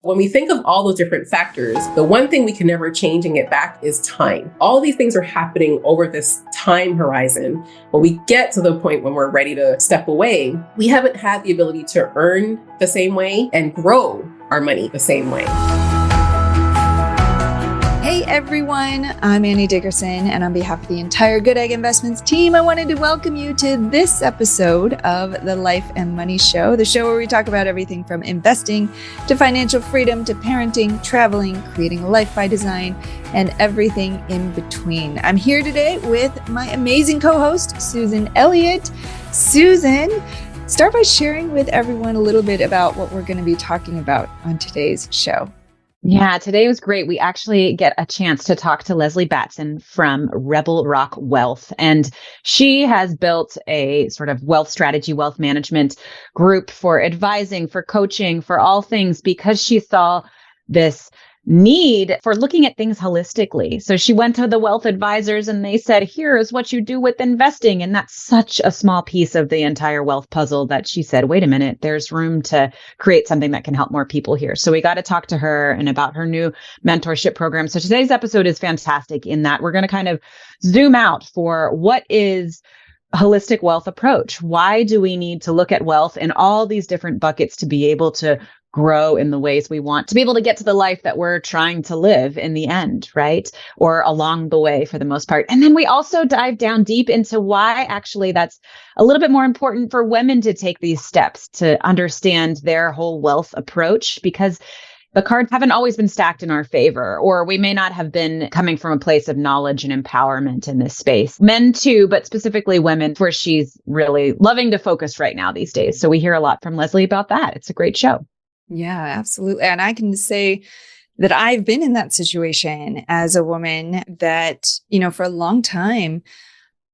When we think of all those different factors, the one thing we can never change and get back is time. All these things are happening over this time horizon. When we get to the point when we're ready to step away, we haven't had the ability to earn the same way and grow our money the same way. Hey everyone, I'm Annie Dickerson, and on behalf of the entire Goodegg Investments team, I wanted to welcome you to this episode of the Life and Money Show, the show where we talk about everything from investing to financial freedom to parenting, traveling, creating a life by design, and everything in between. I'm here today with my amazing co-host, Susan Elliott. Susan, start by sharing with everyone a little bit about what we're going to be talking about on today's show. Yeah, today was great. We actually get a chance to talk to Lesley Batson from Rebel Rock Wealth. And she has built a sort of wealth strategy, wealth management group for advising, for coaching, for all things, because she saw this need for looking at things holistically. So she went to the wealth advisors and they said, here's what you do with investing. And that's such a small piece of the entire wealth puzzle that she said, wait a minute, there's room to create something that can help more people here. So we got to talk to her and about her new mentorship program. So today's episode is fantastic in that we're going to kind of zoom out for what is holistic wealth approach. Why do we need to look at wealth in all these different buckets to be able to grow in the ways we want, to be able to get to the life that we're trying to live in the end, right? Or along the way for the most part. And then we also dive down deep into why actually that's a little bit more important for women to take these steps to understand their whole wealth approach, because the cards haven't always been stacked in our favor, or we may not have been coming from a place of knowledge and empowerment in this space. Men too, but specifically women, where she's really loving to focus right now these days. So we hear a lot from Lesley about that. It's a great show. Yeah, absolutely. And I can say that I've been in that situation as a woman that, for a long time,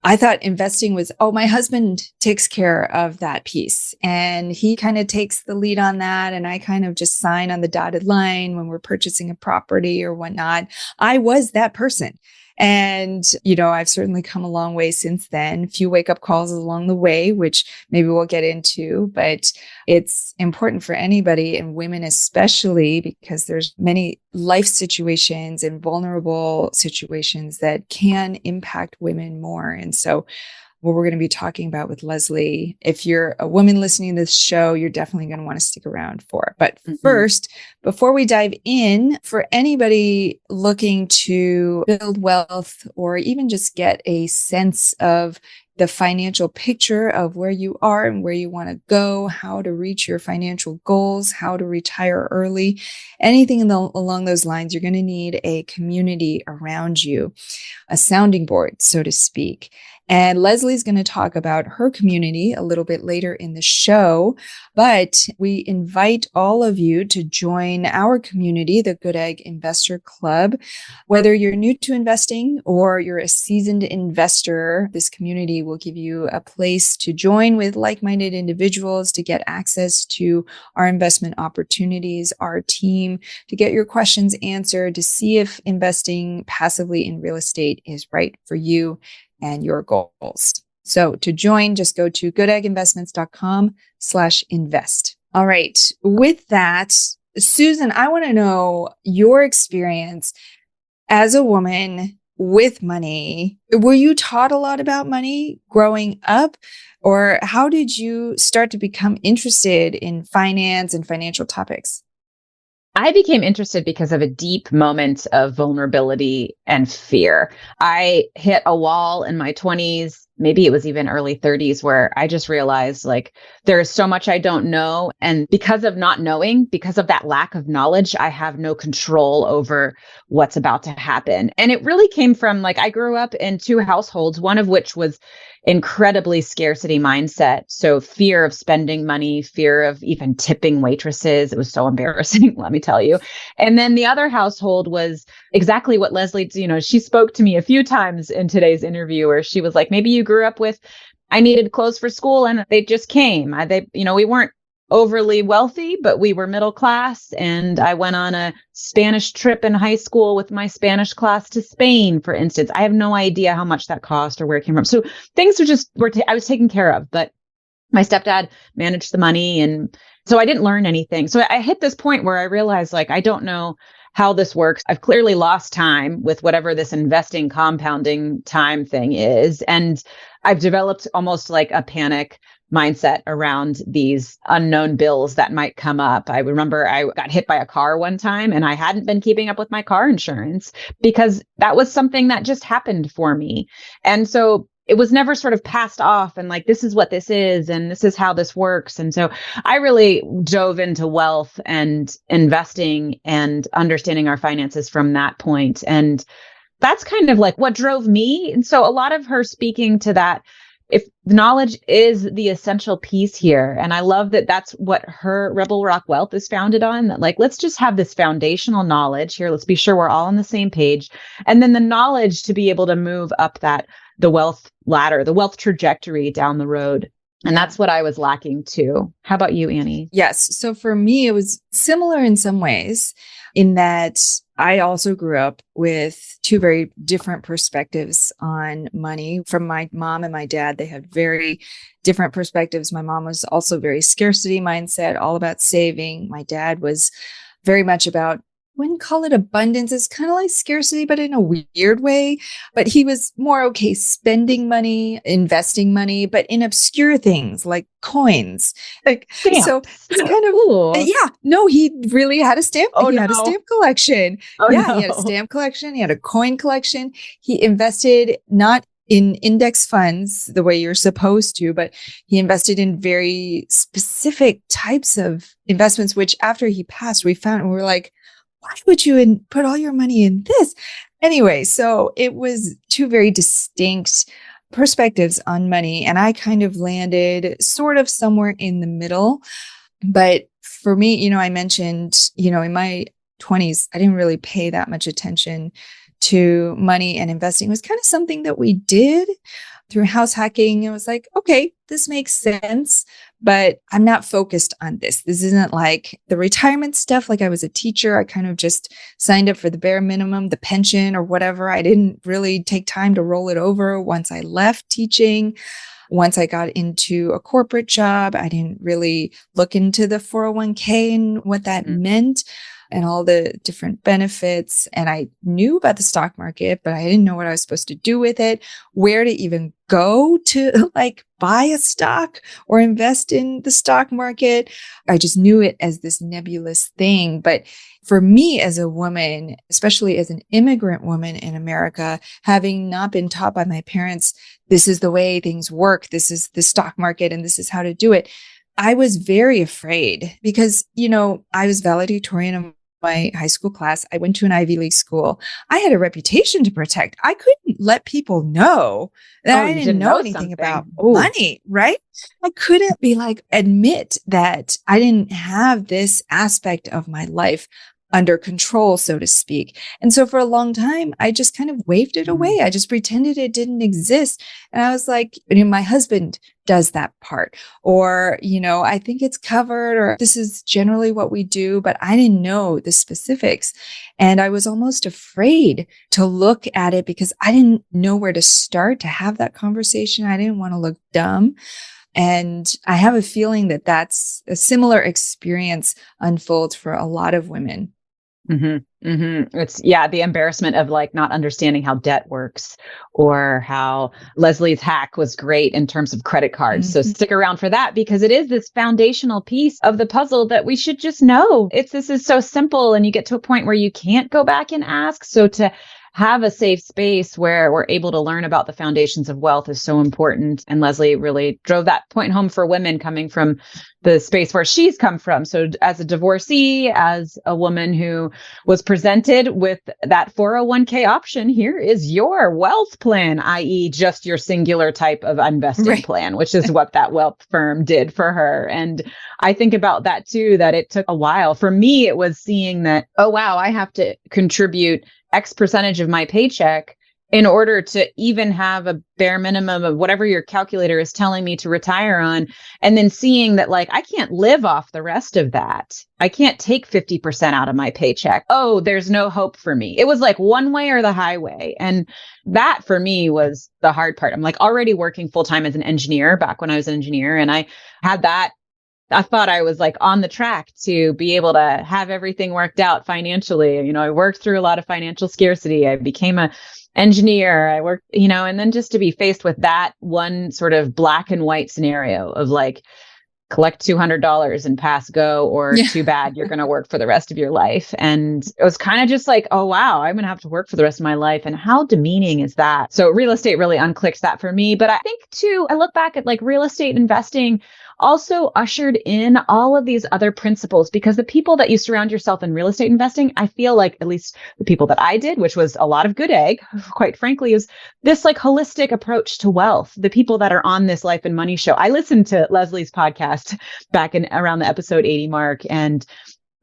I thought investing was, my husband takes care of that piece and he kind of takes the lead on that. And I kind of just sign on the dotted line when we're purchasing a property or whatnot. I was that person. And, I've certainly come a long way since then. A few wake-up calls along the way, which maybe we'll get into, but it's important for anybody, and women especially, because there's many life situations and vulnerable situations that can impact women more. And so what we're going to be talking about with Lesley, if you're a woman listening to this show, you're definitely going to want to stick around for. But first, before we dive in, for anybody looking to build wealth or even just get a sense of the financial picture of where you are and where you want to go, how to reach your financial goals, how to retire early, anything along those lines, you're going to need a community around you, a sounding board, so to speak. And Lesley's going to talk about her community a little bit later in the show, but we invite all of you to join our community, the Goodegg Investor Club. Whether you're new to investing or you're a seasoned investor, this community will give you a place to join with like-minded individuals to get access to our investment opportunities, our team, to get your questions answered, to see if investing passively in real estate is right for you and your goals. So to join, just go to goodegginvestments.com/invest. All right. With that, Susan, I want to know your experience as a woman with money. Were you taught a lot about money growing up, or how did you start to become interested in finance and financial topics? I became interested because of a deep moment of vulnerability and fear. I hit a wall in my 20s, maybe it was even early 30s, where I just realized there is so much I don't know. And because of not knowing, because of that lack of knowledge, I have no control over what's about to happen. And it really came from I grew up in two households, one of which was incredibly scarcity mindset. So fear of spending money, fear of even tipping waitresses. It was so embarrassing, let me tell you. And then the other household was exactly what Lesley, she spoke to me a few times in today's interview where she was like, maybe you grew up with, I needed clothes for school and they just came. We weren't overly wealthy, but we were middle class. And I went on a Spanish trip in high school with my Spanish class to Spain, for instance. I have no idea how much that cost or where it came from. So things were I was taken care of, but my stepdad managed the money and So I didn't learn anything. So I hit this point where I realized like, I don't know how this works. I've clearly lost time with whatever this investing compounding time thing is. And I've developed almost like a panic mindset around these unknown bills that might come up. I remember I got hit by a car one time and I hadn't been keeping up with my car insurance because that was something that just happened for me. And so it was never sort of passed off and like, this is what this is and this is how this works. And so I really dove into wealth and investing and understanding our finances from that point. And that's kind of like what drove me. And so a lot of her speaking to that, if knowledge is the essential piece here. And I love that that's what her Rebel Rock Wealth is founded on, that like, let's just have this foundational knowledge here. Let's be sure we're all on the same page. And then the knowledge to be able to move up the wealth ladder, the wealth trajectory down the road. And that's what I was lacking too. How about you, Annie? Yes. So for me, it was similar in some ways in that I also grew up with two very different perspectives on money from my mom and my dad. They had very different perspectives. My mom was also very scarcity mindset, all about saving. My dad was very much about, wouldn't call it abundance. It's kind of like scarcity, but in a weird way. But he was more okay spending money, investing money, but in obscure things like coins. Like Stamps. So it's kind of yeah. No, he really had a stamp. Oh, he had a no. stamp collection. Oh, yeah, no. he had a stamp collection. He had a coin collection. He invested not in index funds the way you're supposed to, but he invested in very specific types of investments, which after he passed, we found and we were like, why would you put all your money in this? Anyway, so it was two very distinct perspectives on money. And I kind of landed sort of somewhere in the middle. But for me, I mentioned, in my 20s, I didn't really pay that much attention to money, and investing was kind of something that we did through house hacking. It was like, okay, this makes sense, but I'm not focused on this. This isn't like the retirement stuff. Like I was a teacher. I kind of just signed up for the bare minimum, the pension or whatever. I didn't really take time to roll it over once I left teaching. Once I got into a corporate job, I didn't really look into the 401k and what that meant and all the different benefits. And I knew about the stock market, but I didn't know what I was supposed to do with it, where to even go to like buy a stock or invest in the stock market. I just knew it as this nebulous thing. But for me as a woman, especially as an immigrant woman in America, having not been taught by my parents, this is the way things work, this is the stock market, and this is how to do it, I was very afraid because, I was valedictorian of my high school class. I went to an Ivy League school. I had a reputation to protect. I couldn't let people know that I didn't know anything about money, right? I couldn't be like, admit that I didn't have this aspect of my life under control, so to speak. And so for a long time, I just kind of waved it away. I just pretended it didn't exist. And I was like, my husband does that part, or, I think it's covered, or this is generally what we do, but I didn't know the specifics. And I was almost afraid to look at it because I didn't know where to start to have that conversation. I didn't want to look dumb. And I have a feeling that that's a similar experience unfolds for a lot of women. Mm-hmm. Mm-hmm. It's the embarrassment of like not understanding how debt works, or how Lesley's hack was great in terms of credit cards. Mm-hmm. So stick around for that, because it is this foundational piece of the puzzle that we should just know. This is so simple, and you get to a point where you can't go back and ask. So to have a safe space where we're able to learn about the foundations of wealth is so important. And Lesley really drove that point home for women coming from the space where she's come from. So as a divorcee, as a woman who was presented with that 401k option, here is your wealth plan, i.e. just your singular type of investing plan, which is what that wealth firm did for her. And I think about that too, that it took a while. For me, it was seeing that, oh, wow, I have to contribute X percentage of my paycheck in order to even have a bare minimum of whatever your calculator is telling me to retire on. And then seeing that, like, I can't live off the rest of that. I can't take 50% out of my paycheck. Oh, there's no hope for me. It was like one way or the highway. And that for me was the hard part. I'm like already working full time as an engineer back when I was an engineer. And I had that I thought I was like on the track to be able to have everything worked out financially. I worked through a lot of financial scarcity. I became a engineer. I worked, and then just to be faced with that one sort of black and white scenario of like, collect $200 and pass go, or too bad, you're going to work for the rest of your life. And it was kind of just like, oh, wow, I'm going to have to work for the rest of my life. And how demeaning is that? So real estate really unclicks that for me. But I think too, I look back at like real estate investing also ushered in all of these other principles, because the people that you surround yourself in real estate investing, I feel like at least the people that I did, which was a lot of Goodegg, quite frankly, is this like holistic approach to wealth. The people that are on this Life and Money show. I listened to Lesley's podcast back in around the episode 80 mark. And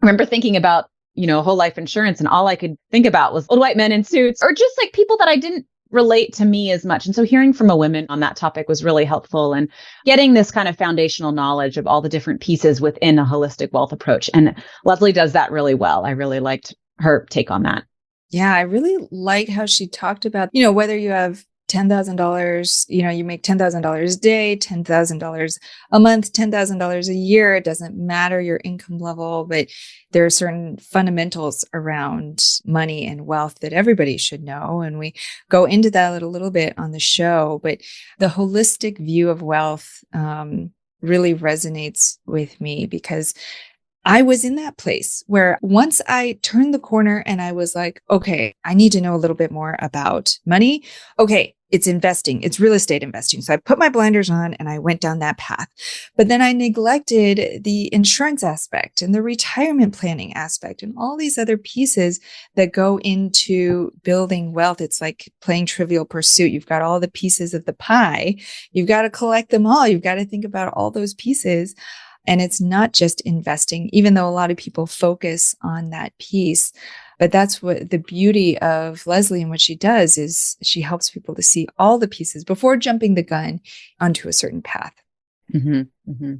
I remember thinking about, whole life insurance, and all I could think about was old white men in suits, or just like people that I didn't relate to me as much. And so hearing from a woman on that topic was really helpful, and getting this kind of foundational knowledge of all the different pieces within a holistic wealth approach. And Lesley does that really well. I really liked her take on that. Yeah, I really liked how she talked about, whether you have $10,000, you make $10,000 a day, $10,000 a month, $10,000 a year. It doesn't matter your income level, but there are certain fundamentals around money and wealth that everybody should know. And we go into that a little bit on the show, but the holistic view of wealth really resonates with me, because I was in that place where once I turned the corner and I was like, okay, I need to know a little bit more about money. Okay, it's investing. It's real estate investing. So I put my blinders on and I went down that path. But then I neglected the insurance aspect and the retirement planning aspect and all these other pieces that go into building wealth. It's like playing Trivial Pursuit. You've got all the pieces of the pie. You've got to collect them all. You've got to think about all those pieces. And it's not just investing, even though a lot of people focus on that piece. But that's what the beauty of Lesley and what she does is she helps people to see all the pieces before jumping the gun onto a certain path. Mm-hmm. Mm-hmm.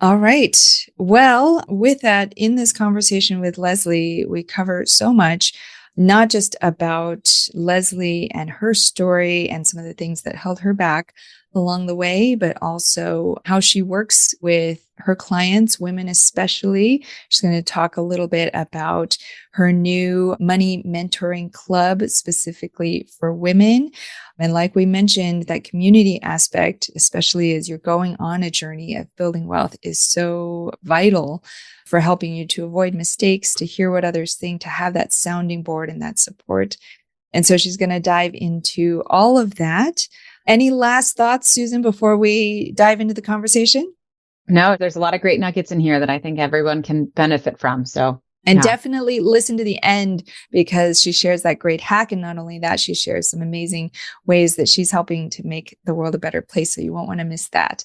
All right. Well, with that, in this conversation with Lesley, we cover so much, not just about Lesley and her story and some of the things that held her back along the way, but also how she works with her clients, women especially. She's going to talk a little bit about her new money mentoring club specifically for women. And like we mentioned, that community aspect, especially as you're going on a journey of building wealth, is so vital for helping you to avoid mistakes, to hear what others think, to have that sounding board and that support. And so she's going to dive into all of that. Any last thoughts, Susan, before we dive into the conversation? No, there's a lot of great nuggets in here that I think everyone can benefit from. And definitely listen to the end, because she shares that great hack. And not only that, she shares some amazing ways that she's helping to make the world a better place. So you won't want to miss that.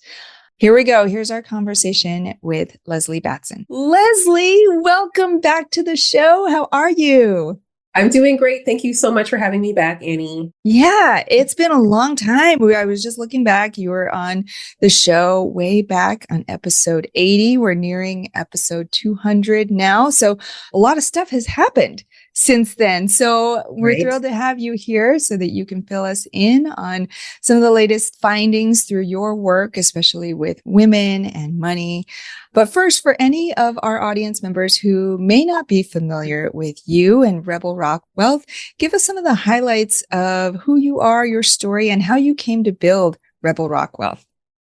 Here we go. Here's our conversation with Lesley Batson. Lesley, welcome back to the show. How are you? I'm doing great. Thank you so much for having me back, Annie. Yeah, it's been a long time. I was just looking back. You were on the show way back on episode 80. We're nearing episode 200 now. So a lot of stuff has happened since then. So we're thrilled to have you here so that you can fill us in on some of the latest findings through your work, especially with women and money. But first, for any of our audience members who may not be familiar with you and Rebel Rock Wealth, give us some of the highlights of who you are, your story, and how you came to build Rebel Rock Wealth.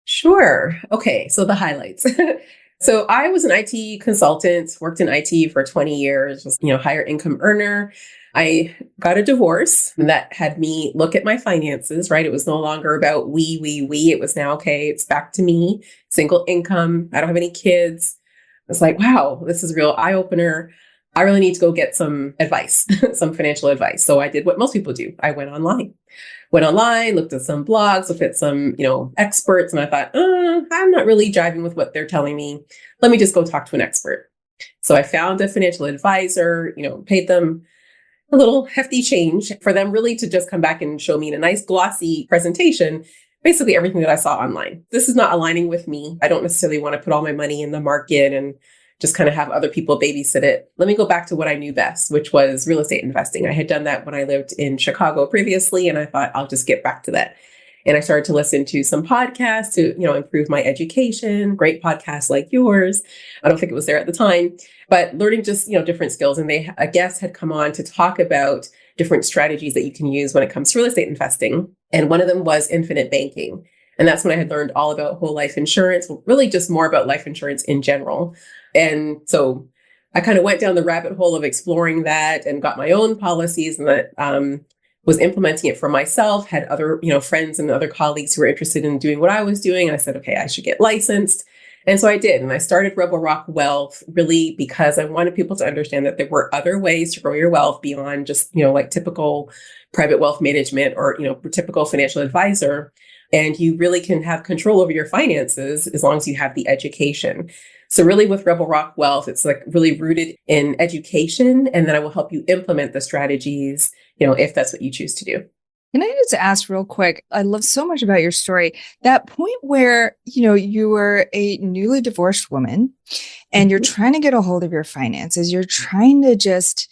Sure. Okay. So the highlights. So I was an IT consultant, worked in IT for 20 years, was, higher income earner. I got a divorce that had me look at my finances, right? It was no longer about we. It was now, okay, it's back to me, single income. I don't have any kids. It's like, wow, this is a real eye opener. I really need to go get some advice, some financial advice. So I did what most people do. I went online, looked at some blogs, looked at some, experts. And I thought, I'm not really jiving with what they're telling me. Let me just go talk to an expert. So I found a financial advisor, paid them a little hefty change for them really to just come back and show me in a nice glossy presentation, basically everything that I saw online. This is not aligning with me. I don't necessarily want to put all my money in the market and just kind of have other people babysit it. Let me go back to what I knew best, which was real estate investing. I had done that when I lived in Chicago previously, and I thought I'll just get back to that. And I started to listen to some podcasts to, improve my education, great podcasts like yours. I don't think it was there at the time, but learning just, different skills. And a guest had come on to talk about different strategies that you can use when it comes to real estate investing. And one of them was infinite banking. And that's when I had learned all about whole life insurance, really just more about life insurance in general. And so I kind of went down the rabbit hole of exploring that and got my own policies, and that was implementing it for myself, had other, friends and other colleagues who were interested in doing what I was doing. And I said, okay, I should get licensed. And so I did. And I started Rebel Rock Wealth really because I wanted people to understand that there were other ways to grow your wealth beyond just, like typical private wealth management or, typical financial advisor. And you really can have control over your finances as long as you have the education. So really with Rebel Rock Wealth, it's like really rooted in education. And then I will help you implement the strategies, if that's what you choose to do. Can I just ask real quick? I love so much about your story. That point where, you were a newly divorced woman and you're trying to get a hold of your finances. You're trying to just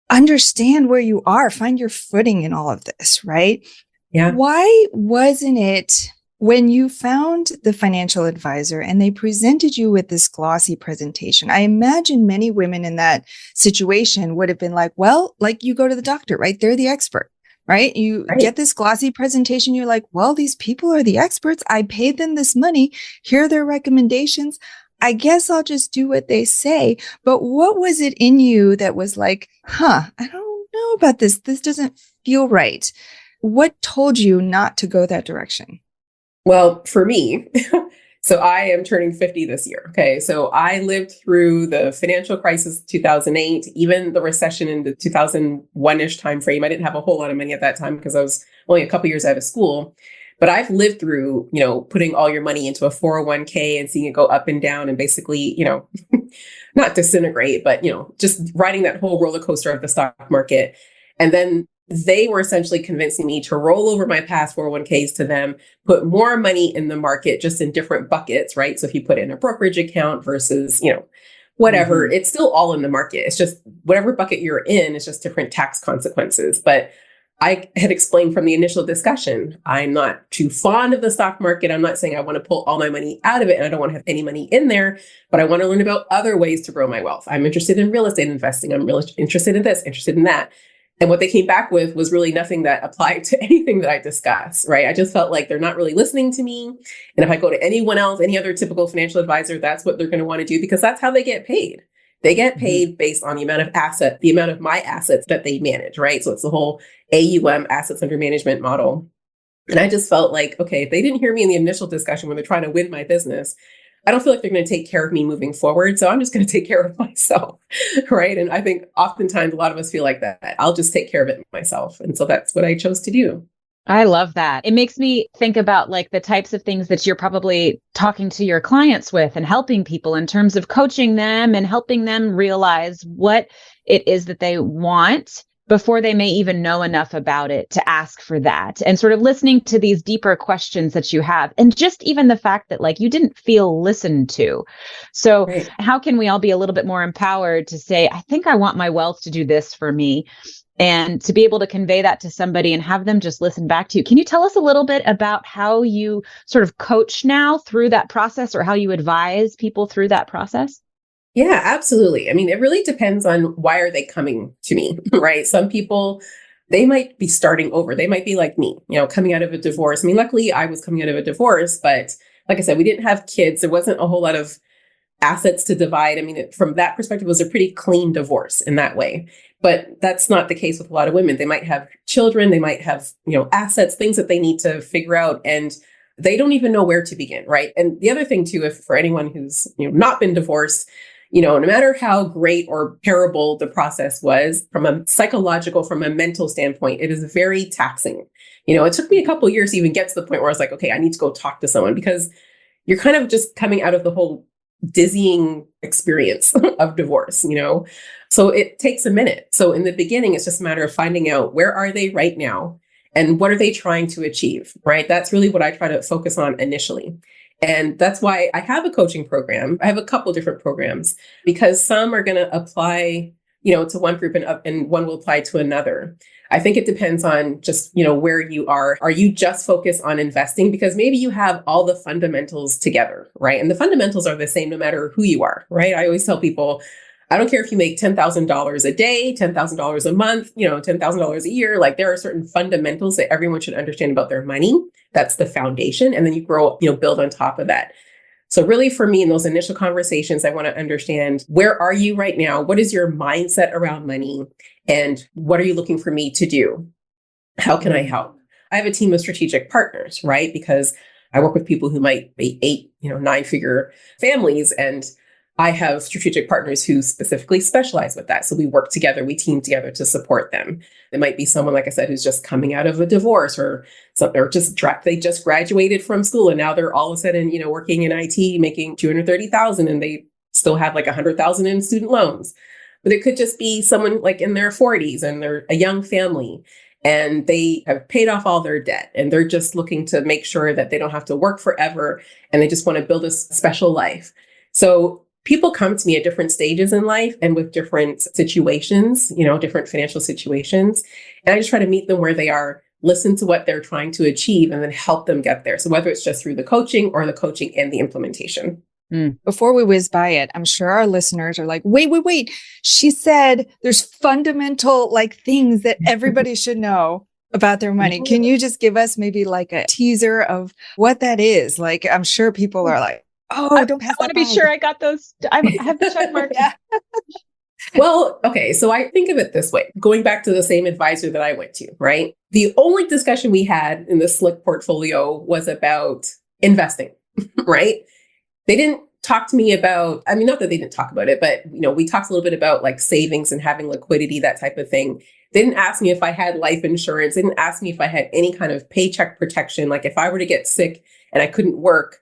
understand where you are, find your footing in all of this, right? Yeah. Why wasn't it when you found the financial advisor and they presented you with this glossy presentation? I imagine many women in that situation would have been like, well, like you go to the doctor, right? They're the expert. Right? You get this glossy presentation. You're like, well, these people are the experts. I paid them this money. Here are their recommendations. I guess I'll just do what they say. But what was it in you that was like, I don't know about this. This doesn't feel right. What told you not to go that direction? Well, for me, so I am turning 50 this year. Okay. So I lived through the financial crisis of 2008, even the recession in the 2001-ish timeframe. I didn't have a whole lot of money at that time because I was only a couple years out of school. But I've lived through, putting all your money into a 401k and seeing it go up and down and basically, not disintegrate, but, just riding that whole roller coaster of the stock market. And then they were essentially convincing me to roll over my past 401ks to them, put more money in the market, just in different buckets, right? So if you put in a brokerage account versus, whatever, it's still all in the market. It's just whatever bucket you're in, it's just different tax consequences. But I had explained from the initial discussion, I'm not too fond of the stock market. I'm not saying I want to pull all my money out of it and I don't want to have any money in there, but I want to learn about other ways to grow my wealth. I'm interested in real estate investing. I'm really interested in this, interested in that. And what they came back with was really nothing that applied to anything that I discussed, right? I just felt like they're not really listening to me. And if I go to anyone else, any other typical financial advisor, that's what they're going to want to do because that's how they get paid. They get paid based on the amount of my assets that they manage, right? So it's the whole AUM, assets under management model. And I just felt like, okay, if they didn't hear me in the initial discussion when they're trying to win my business, I don't feel like they're going to take care of me moving forward. So I'm just going to take care of myself. Right. And I think oftentimes a lot of us feel like that. I'll just take care of it myself. And so that's what I chose to do. I love that. It makes me think about like the types of things that you're probably talking to your clients with and helping people in terms of coaching them and helping them realize what it is that they want before they may even know enough about it to ask for that, and sort of listening to these deeper questions that you have. And just even the fact that like you didn't feel listened to. So how can we all be a little bit more empowered to say, I think I want my wealth to do this for me, and to be able to convey that to somebody and have them just listen back to you. Can you tell us a little bit about how you sort of coach now through that process, or how you advise people through that process? Yeah, absolutely. I mean, it really depends on why are they coming to me, right? Some people, they might be starting over. They might be like me, coming out of a divorce. I mean, luckily I was coming out of a divorce, but like I said, we didn't have kids. There wasn't a whole lot of assets to divide. I mean, from that perspective, it was a pretty clean divorce in that way. But that's not the case with a lot of women. They might have children, they might have, assets, things that they need to figure out. And they don't even know where to begin, right? And the other thing too, if for anyone who's not been divorced, no matter how great or terrible the process was from a psychological, from a mental standpoint, it is very taxing. It took me a couple of years to even get to the point where I was like, okay, I need to go talk to someone, because you're kind of just coming out of the whole dizzying experience of divorce, So it takes a minute. So in the beginning, it's just a matter of finding out where are they right now and what are they trying to achieve, right? That's really what I try to focus on initially. And that's why I have a coaching program. I have a couple different programs, because some are going to apply to one group and one will apply to another. I think it depends on just, where you are. Are you just focused on investing? Because maybe you have all the fundamentals together, right? And the fundamentals are the same no matter who you are, right? I always tell people, I don't care if you make $10,000 a day, $10,000 a month, $10,000 a year. Like there are certain fundamentals that everyone should understand about their money. That's the foundation. And then you grow, build on top of that. So really for me in those initial conversations, I want to understand, where are you right now? What is your mindset around money? And what are you looking for me to do? How can I help? I have a team of strategic partners, right? Because I work with people who might be 9-figure families, and I have strategic partners who specifically specialize with that. So we work together, we team together to support them. It might be someone, like I said, who's just coming out of a divorce or something, or they just graduated from school and now they're all of a sudden, working in IT, making $230,000 and they still have like $100,000 in student loans. But it could just be someone like in their 40s and they're a young family and they have paid off all their debt and they're just looking to make sure that they don't have to work forever and they just want to build a special life. So people come to me at different stages in life and with different situations, different financial situations. And I just try to meet them where they are, listen to what they're trying to achieve, and then help them get there. So whether it's just through the coaching or the coaching and the implementation. Before we whiz by it, I'm sure our listeners are like, wait. She said there's fundamental things that everybody should know about their money. Can you just give us maybe like a teaser of what that is? Like, I'm sure people are like, oh, don't pass that. I want to be sure I got those. I have the check mark. Yeah. Well, okay. So I think of it this way, going back to the same advisor that I went to, right? The only discussion we had in the Slick portfolio was about investing, right? They didn't talk to me about, not that they didn't talk about it, but, we talked a little bit about like savings and having liquidity, that type of thing. They didn't ask me if I had life insurance. They didn't ask me if I had any kind of paycheck protection. Like if I were to get sick and I couldn't work,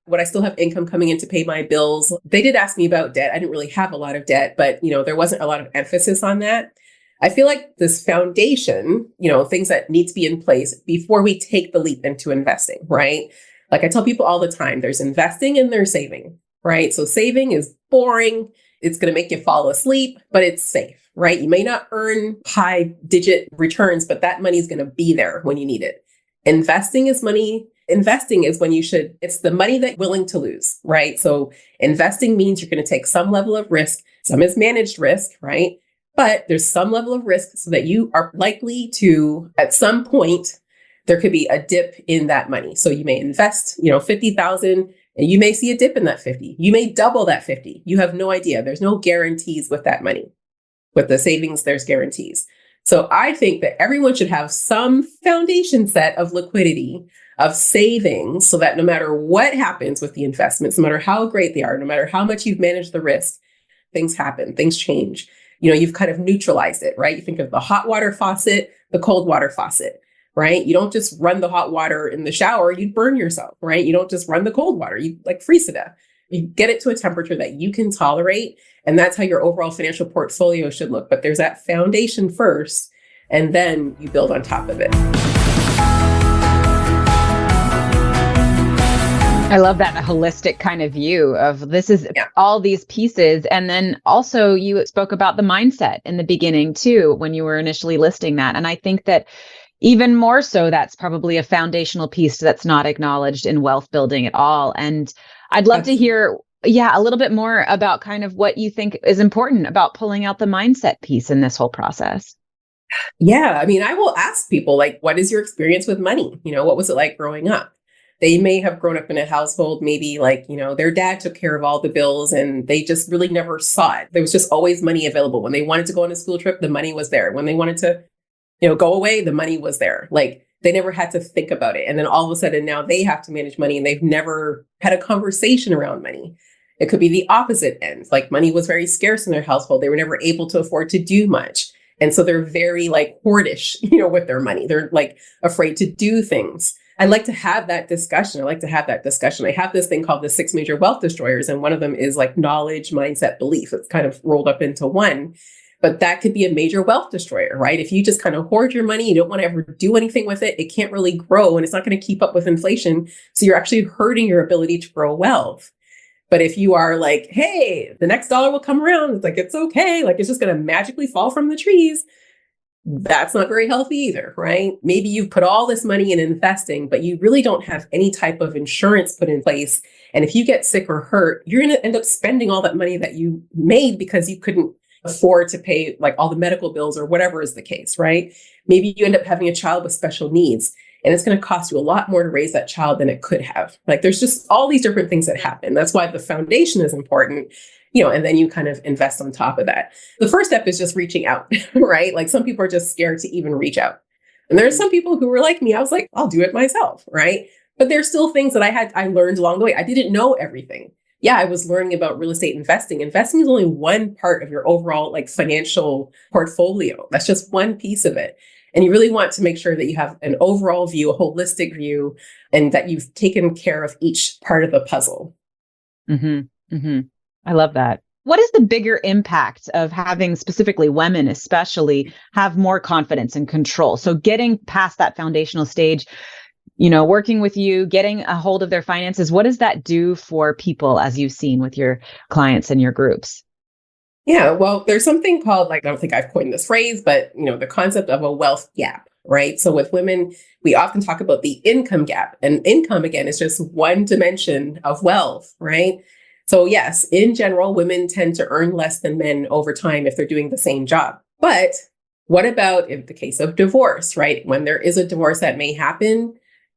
would I still have income coming in to pay my bills? They did ask me about debt. I didn't really have a lot of debt, but there wasn't a lot of emphasis on that. I feel like this foundation, things that need to be in place before we take the leap into investing, right? Like I tell people all the time, there's investing and there's saving, right? So saving is boring. It's going to make you fall asleep, but it's safe, right? You may not earn high digit returns, but that money is going to be there when you need it. Investing is money. Investing is when it's the money that you're willing to lose, right? So investing means you're going to take some level of risk. Some is managed risk, right? But there's some level of risk so that you are likely to, at some point, there could be a dip in that money. So you may invest, 50,000 and you may see a dip in that 50. You may double that 50. You have no idea. There's no guarantees with that money. With the savings, there's guarantees. So I think that everyone should have some foundation set of liquidity, of savings, so that no matter what happens with the investments, no matter how great they are, no matter how much you've managed the risk, things happen, things change. You've kind of neutralized it, right? You think of the hot water faucet, the cold water faucet, right? You don't just run the hot water in the shower, you'd burn yourself, right? You don't just run the cold water, you freeze to death. You get it to a temperature that you can tolerate. And that's how your overall financial portfolio should look. But there's that foundation first, and then you build on top of it. I love that holistic kind of view of this is all these pieces. And then also you spoke about the mindset in the beginning too, when you were initially listing that. And I think that even more so, that's probably a foundational piece that's not acknowledged in wealth building at all. And I'd love to hear, a little bit more about kind of what you think is important about pulling out the mindset piece in this whole process. Yeah. I will ask people, like, what is your experience with money? What was it like growing up? They may have grown up in a household, maybe like, their dad took care of all the bills and they just really never saw it. There was just always money available. When they wanted to go on a school trip, the money was there. When they wanted to, go away, the money was there. Like they never had to think about it. And then all of a sudden now they have to manage money and they've never had a conversation around money. It could be the opposite end. Like money was very scarce in their household. They were never able to afford to do much. And so they're very like hoardish, with their money. They're like afraid to do things. I like to have that discussion. I have this thing called the 6 major wealth destroyers. And one of them is like knowledge, mindset, belief. It's kind of rolled up into one. But that could be a major wealth destroyer, right? If you just kind of hoard your money, you don't want to ever do anything with it, it can't really grow and it's not going to keep up with inflation. So you're actually hurting your ability to grow wealth. But if you are like, hey, the next dollar will come around, it's like, it's okay. Like, it's just going to magically fall from the trees. That's not very healthy either, right? Maybe you've put all this money in investing, but you really don't have any type of insurance put in place. And if you get sick or hurt, you're going to end up spending all that money that you made because you couldn't afford to pay like all the medical bills or whatever is the case, right? Maybe you end up having a child with special needs and it's going to cost you a lot more to raise that child than it could have. Like there's just all these different things that happen. That's why the foundation is important, and then you kind of invest on top of that. The first step is just reaching out, right? Like some people are just scared to even reach out. And there's some people who were like me. I was like, I'll do it myself, right? But there's still things that I learned along the way. I didn't know everything. Yeah, I was learning about real estate investing. Investing is only one part of your overall like financial portfolio. That's just one piece of it. And you really want to make sure that you have an overall view, a holistic view, and that you've taken care of each part of the puzzle. Mm-hmm. Mm-hmm. I love that. What is the bigger impact of having specifically women, especially, have more confidence and control? So getting past that foundational stage, working with you, getting a hold of their finances, what does that do for people as you've seen with your clients and your groups? Yeah, well, there's something called, like, I don't think I've coined this phrase, but, the concept of a wealth gap, right? So with women, we often talk about the income gap, and income, again, is just one dimension of wealth, right? So yes, in general, women tend to earn less than men over time if they're doing the same job. But what about in the case of divorce, right? When there is a divorce that may happen,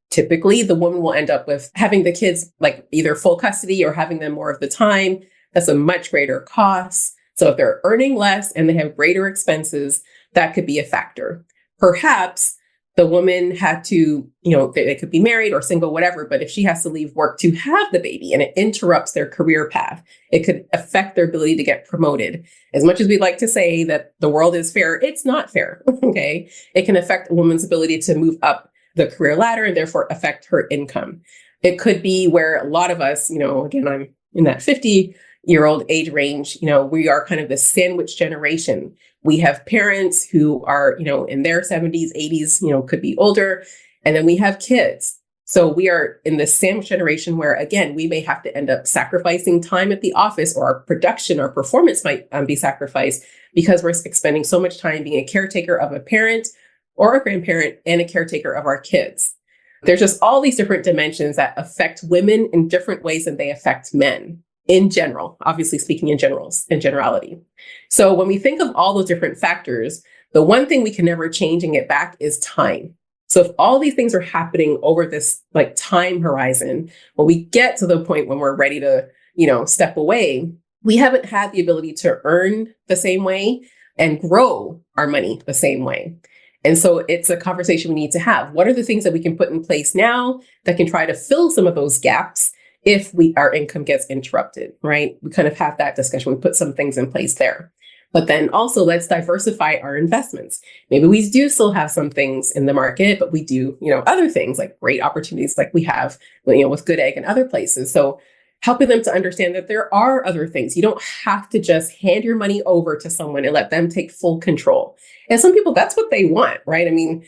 typically the woman will end up with having the kids like either full custody or having them more of the time. That's a much greater cost. So if they're earning less and they have greater expenses, that could be a factor. Perhaps the woman had to, they could be married or single, whatever, but if she has to leave work to have the baby and it interrupts their career path, it could affect their ability to get promoted. As much as we'd like to say that the world is fair, it's not fair, okay? It can affect a woman's ability to move up the career ladder and therefore affect her income. It could be where a lot of us, again, I'm in that 50-year-old age range, we are kind of the sandwich generation. We have parents who are, in their 70s, 80s, could be older. And then we have kids. So we are in the sandwich generation where, again, we may have to end up sacrificing time at the office, or our production, our performance might be sacrificed because we're spending so much time being a caretaker of a parent or a grandparent and a caretaker of our kids. There's just all these different dimensions that affect women in different ways than they affect men. In general, obviously speaking in generality. So when we think of all those different factors, the one thing we can never change and get back is time. So if all these things are happening over this like time horizon, when we get to the point when we're ready to, step away, we haven't had the ability to earn the same way and grow our money the same way. And so it's a conversation we need to have. What are the things that we can put in place now that can try to fill some of those gaps if our income gets interrupted, right? We kind of have that discussion. We put some things in place there. But then also let's diversify our investments. Maybe we do still have some things in the market, but we do, other things like great opportunities like we have, with Goodegg and other places. So helping them to understand that there are other things. You don't have to just hand your money over to someone and let them take full control. And some people, that's what they want, right? I mean,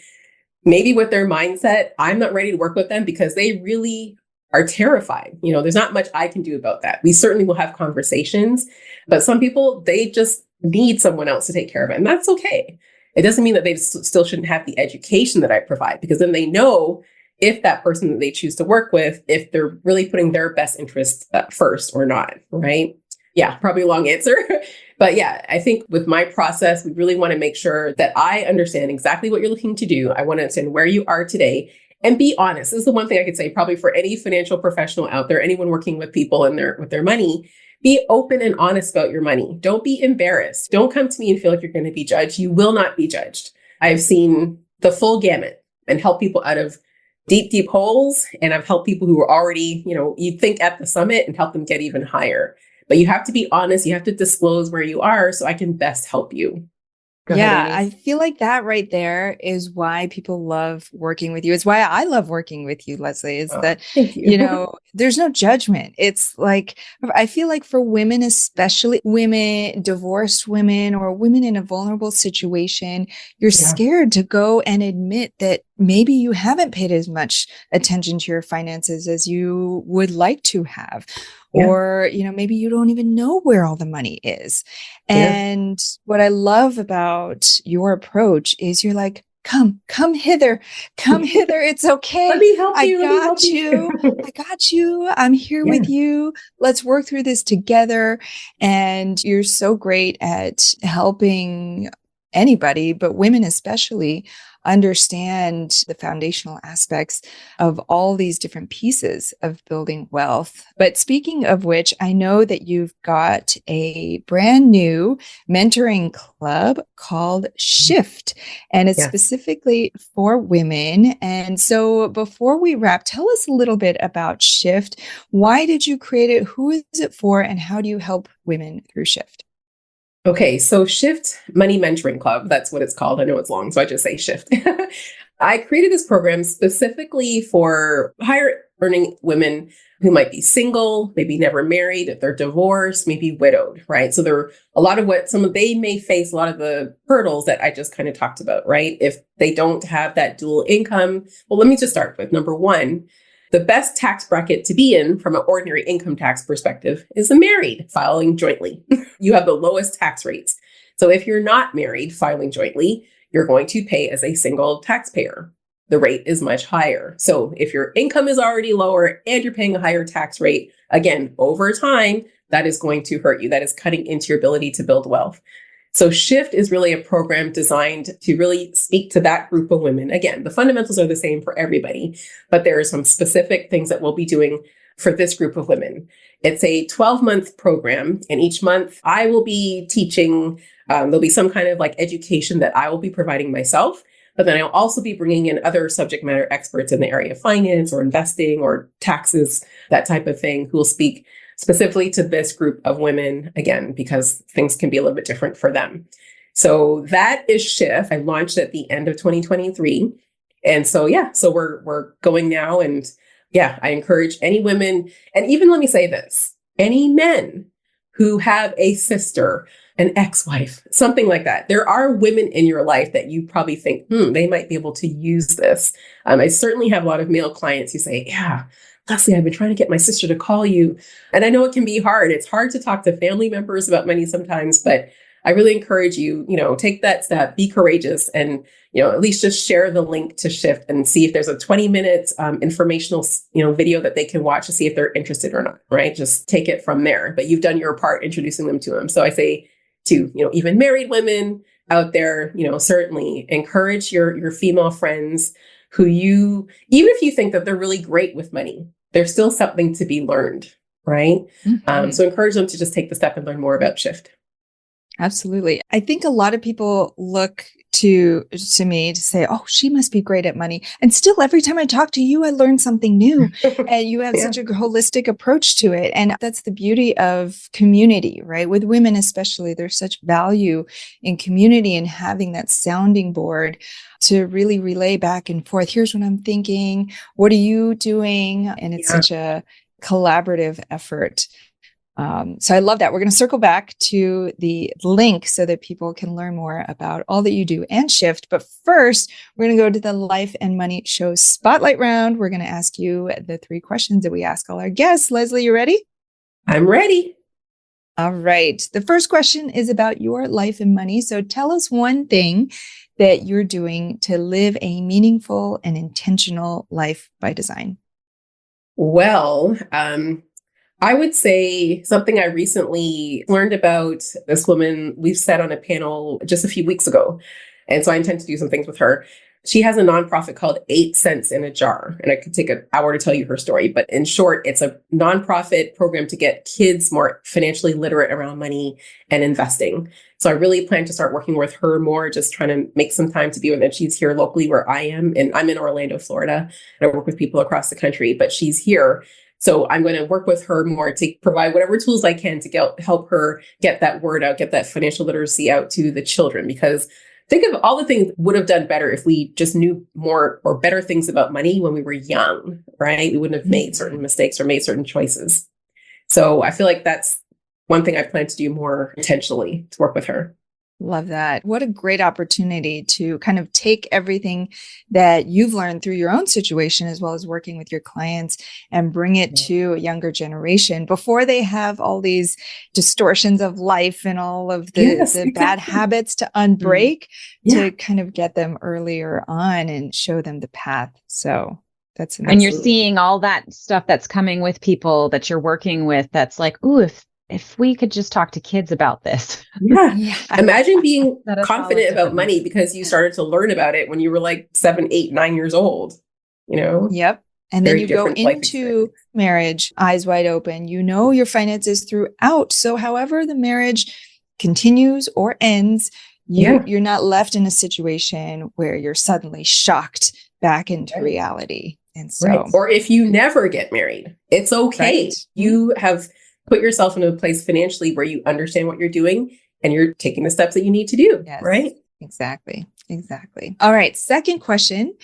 maybe with their mindset, I'm not ready to work with them because they really are terrified. There's not much I can do about that. We certainly will have conversations, but some people, they just need someone else to take care of it. And that's okay. It doesn't mean that they still shouldn't have the education that I provide, because then they know if that person that they choose to work with, if they're really putting their best interests first or not, right? Yeah, probably a long answer. But yeah, I think with my process, we really want to make sure that I understand exactly what you're looking to do. I want to understand where you are today. And be honest. This is the one thing I could say probably for any financial professional out there, anyone working with people and with their money, be open and honest about your money. Don't be embarrassed. Don't come to me and feel like you're going to be judged. You will not be judged. I've seen the full gamut and help people out of deep, deep holes. And I've helped people who are already, you think at the summit, and help them get even higher. But you have to be honest. You have to disclose where you are so I can best help you. Go ahead, I feel like that right there is why people love working with you. It's why I love working with you, Lesley, is that, thank you. There's no judgment. It's like, I feel like for women, especially women, divorced women, or women in a vulnerable situation, you're scared to go and admit that maybe you haven't paid as much attention to your finances as you would like to have. Yeah. Or, maybe you don't even know where all the money is. Yeah. And what I love about your approach is you're like, come hither, come hither. It's okay. Let me help you. I got you. I'm here with you. Let's work through this together. And you're so great at helping anybody, but women especially, understand the foundational aspects of all these different pieces of building wealth. But speaking of which, I know that you've got a brand new mentoring club called Shift, and it's specifically for women. And so before we wrap, tell us a little bit about Shift. Why did you create it? Who is it for? And how do you help women through Shift? Okay, so Shift Money Mentoring Club, that's what it's called. I know it's long, so I just say Shift. I created this program specifically for higher earning women who might be single, maybe never married, if they're divorced, maybe widowed, right? So there are a lot of they may face a lot of the hurdles that I just kind of talked about, right? If they don't have that dual income. Well, let me just start with number one. The best tax bracket to be in from an ordinary income tax perspective is the married filing jointly. You have the lowest tax rates. So if you're not married filing jointly, you're going to pay as a single taxpayer. The rate is much higher. So if your income is already lower and you're paying a higher tax rate, again, over time, that is going to hurt you. That is cutting into your ability to build wealth. So Shift is really a program designed to really speak to that group of women. Again, the fundamentals are the same for everybody, but there are some specific things that we'll be doing for this group of women. It's a 12-month program, and each month I will be teaching. There'll be some kind of like education that I will be providing myself, but then I'll also be bringing in other subject matter experts in the area of finance or investing or taxes, that type of thing, who will speak specifically to this group of women, again, because things can be a little bit different for them. So that is Shift. I launched at the end of 2023. And so, so we're going now. And I encourage any women, and even let me say this, any men who have a sister, an ex-wife, something like that. There are women in your life that you probably think, they might be able to use this. I certainly have a lot of male clients who say, Lesley, I've been trying to get my sister to call you. And I know it can be hard. It's hard to talk to family members about money sometimes, but I really encourage you, take that step, be courageous, and, at least just share the link to Shift and see if there's a 20-minute informational, video that they can watch to see if they're interested or not, right? Just take it from there. But you've done your part introducing them to them. So I say to, even married women out there, certainly encourage your female friends who even if you think that they're really great with money, there's still something to be learned, right? Mm-hmm. So encourage them to just take the step and learn more about Shift. Absolutely. I think a lot of people look to me to say, oh, she must be great at money. And still, every time I talk to you, I learn something new. And you have such a holistic approach to it. And that's the beauty of community, right? With women especially, there's such value in community and having that sounding board to really relay back and forth. Here's what I'm thinking. What are you doing? And it's such a collaborative effort. So I love that. We're going to circle back to the link so that people can learn more about all that you do and Shift. But first, we're going to go to the Life and Money Show Spotlight Round. We're going to ask you the 3 questions that we ask all our guests. Lesley, you ready? I'm ready. All right. The first question is about your life and money. So tell us one thing that you're doing to live a meaningful and intentional life by design. Well, I would say something I recently learned about this woman we've sat on a panel just a few weeks ago. And so I intend to do some things with her. She has a nonprofit called 8 Cents in a Jar. And I could take an hour to tell you her story. But in short, it's a nonprofit program to get kids more financially literate around money and investing. So I really plan to start working with her more, just trying to make some time to be with her. She's here locally where I am. And I'm in Orlando, Florida. And I work with people across the country, but she's here. So I'm going to work with her more to provide whatever tools I can to help her get that word out, get that financial literacy out to the children. Because think of all the things would have done better if we just knew more or better things about money when we were young, right? We wouldn't have made certain mistakes or made certain choices. So I feel like that's one thing I plan to do more intentionally to work with her. Love that. What a great opportunity to kind of take everything that you've learned through your own situation, as well as working with your clients, and bring it to a younger generation before they have all these distortions of life and all of the bad habits to unbreak, to kind of get them earlier on and show them the path. So that's amazing. And you're seeing all that stuff that's coming with people that you're working with. That's like, ooh, if we could just talk to kids about this. Yeah. Imagine being confident about money because you started to learn about it when you were like 7, 8, 9 years old, you know? Yep. And then you go into marriage, eyes wide open. You know your finances throughout. So however the marriage continues or ends, you're not left in a situation where you're suddenly shocked back into reality. And so, or if you never get married, it's okay. Right. You have put yourself in a place financially where you understand what you're doing and you're taking the steps that you need to do. Yes, right? Exactly. All right. Second question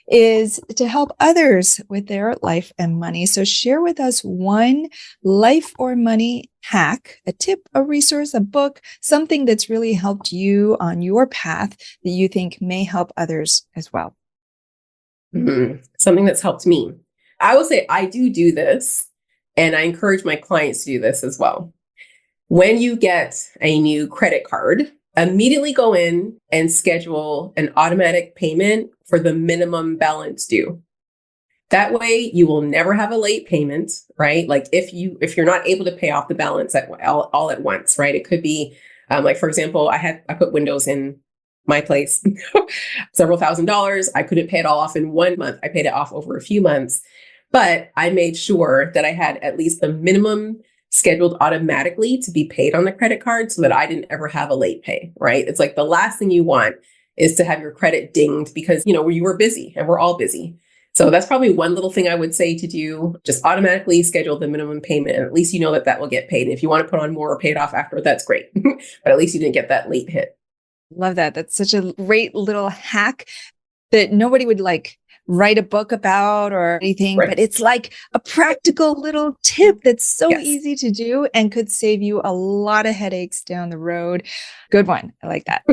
is to help others with their life and money. So share with us one life or money hack, a tip, a resource, a book, something that's really helped you on your path that you think may help others as well. Something that's helped me. I will say I do this, and I encourage my clients to do this as well. When you get a new credit card, immediately go in and schedule an automatic payment for the minimum balance due. That way you will never have a late payment, right? Like if you're not able to pay off the balance all at once, right? It could be like, for example, I put windows in my place, several $1,000s. I couldn't pay it all off in 1 month. I paid it off over a few months. But I made sure that I had at least the minimum scheduled automatically to be paid on the credit card so that I didn't ever have a late pay, right? It's like the last thing you want is to have your credit dinged because, you were busy and we're all busy. So that's probably one little thing I would say to do. Just automatically schedule the minimum payment. And at least you know that will get paid. And if you want to put on more or pay it off after, that's great. But at least you didn't get that late hit. Love that. That's such a great little hack that nobody would write a book about or anything, but it's like a practical little tip that's so easy to do and could save you a lot of headaches down the road. Good one. I like that.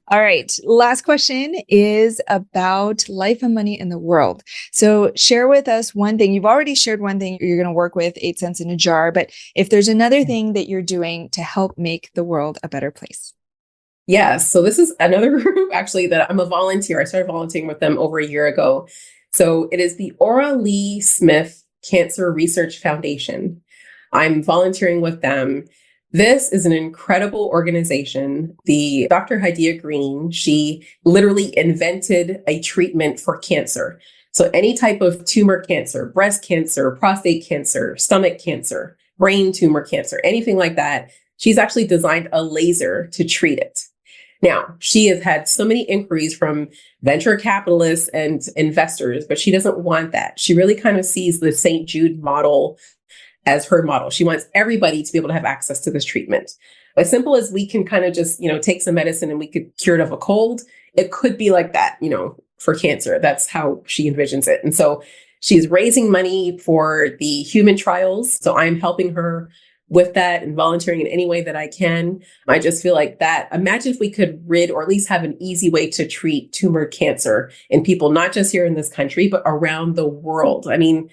All right. Last question is about life and money in the world. So share with us one thing. You've already shared one thing you're going to work with, 8 cents in a jar, but if there's another thing that you're doing to help make the world a better place. Yes. So this is another group actually that I'm a volunteer. I started volunteering with them over a year ago. So it is the Aura Lee Smith Cancer Research Foundation. I'm volunteering with them. This is an incredible organization. The Dr. Hadia Green, she literally invented a treatment for cancer. So any type of tumor cancer, breast cancer, prostate cancer, stomach cancer, brain tumor cancer, anything like that, she's actually designed a laser to treat it. Now, she has had so many inquiries from venture capitalists and investors, but she doesn't want that. She really kind of sees the St. Jude model as her model. She wants everybody to be able to have access to this treatment. As simple as we can kind of just, take some medicine and we could cure it of a cold, it could be like that, for cancer. That's how she envisions it. And so she's raising money for the human trials. So I'm helping her with that and volunteering in any way that I can. I just feel like that. Imagine if we could rid or at least have an easy way to treat tumor cancer in people, not just here in this country, but around the world. I mean,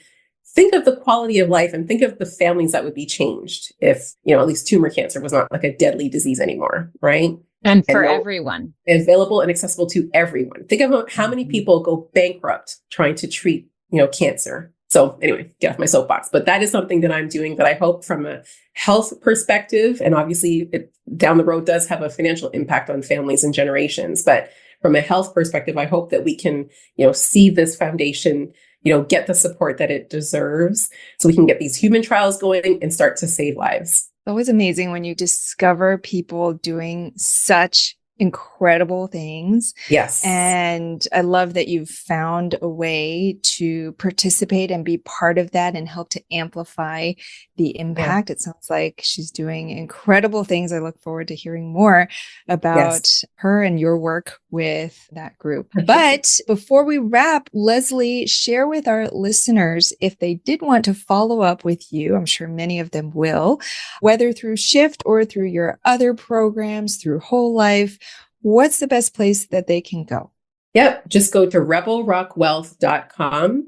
think of the quality of life and think of the families that would be changed if, at least tumor cancer was not like a deadly disease anymore, right? And for everyone. Available and accessible to everyone. Think about how many people go bankrupt trying to treat, cancer. So anyway, get off my soapbox. But that is something that I'm doing that I hope from a health perspective, and obviously it down the road does have a financial impact on families and generations. But from a health perspective, I hope that we can, see this foundation, get the support that it deserves so we can get these human trials going and start to save lives. It's always amazing when you discover people doing such incredible things. Yes. And I love that you've found a way to participate and be part of that and help to amplify the impact. It sounds like she's doing incredible things. I look forward to hearing more about her and your work with that group. But before we wrap, Lesley, share with our listeners, if they did want to follow up with you, I'm sure many of them will, whether through Shift or through your other programs, through Whole Life, what's the best place that they can go? Yep. Just go to rebelrockwealth.com.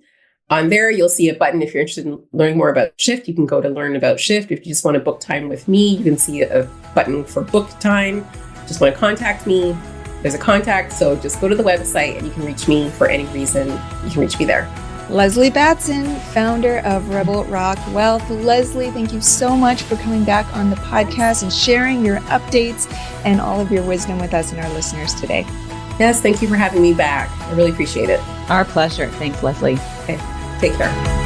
On there, you'll see a button. If you're interested in learning more about Shift, you can go to learn about Shift. If you just want to book time with me, you can see a button for book time. Just want to contact me. There's a contact. So just go to the website and you can reach me for any reason. You can reach me there. Lesley Batson, founder of Rebel Rock Wealth. Lesley, thank you so much for coming back on the podcast and sharing your updates and all of your wisdom with us and our listeners today. Yes, thank you for having me back. I really appreciate it. Our pleasure. Thanks, Lesley. Okay, take care.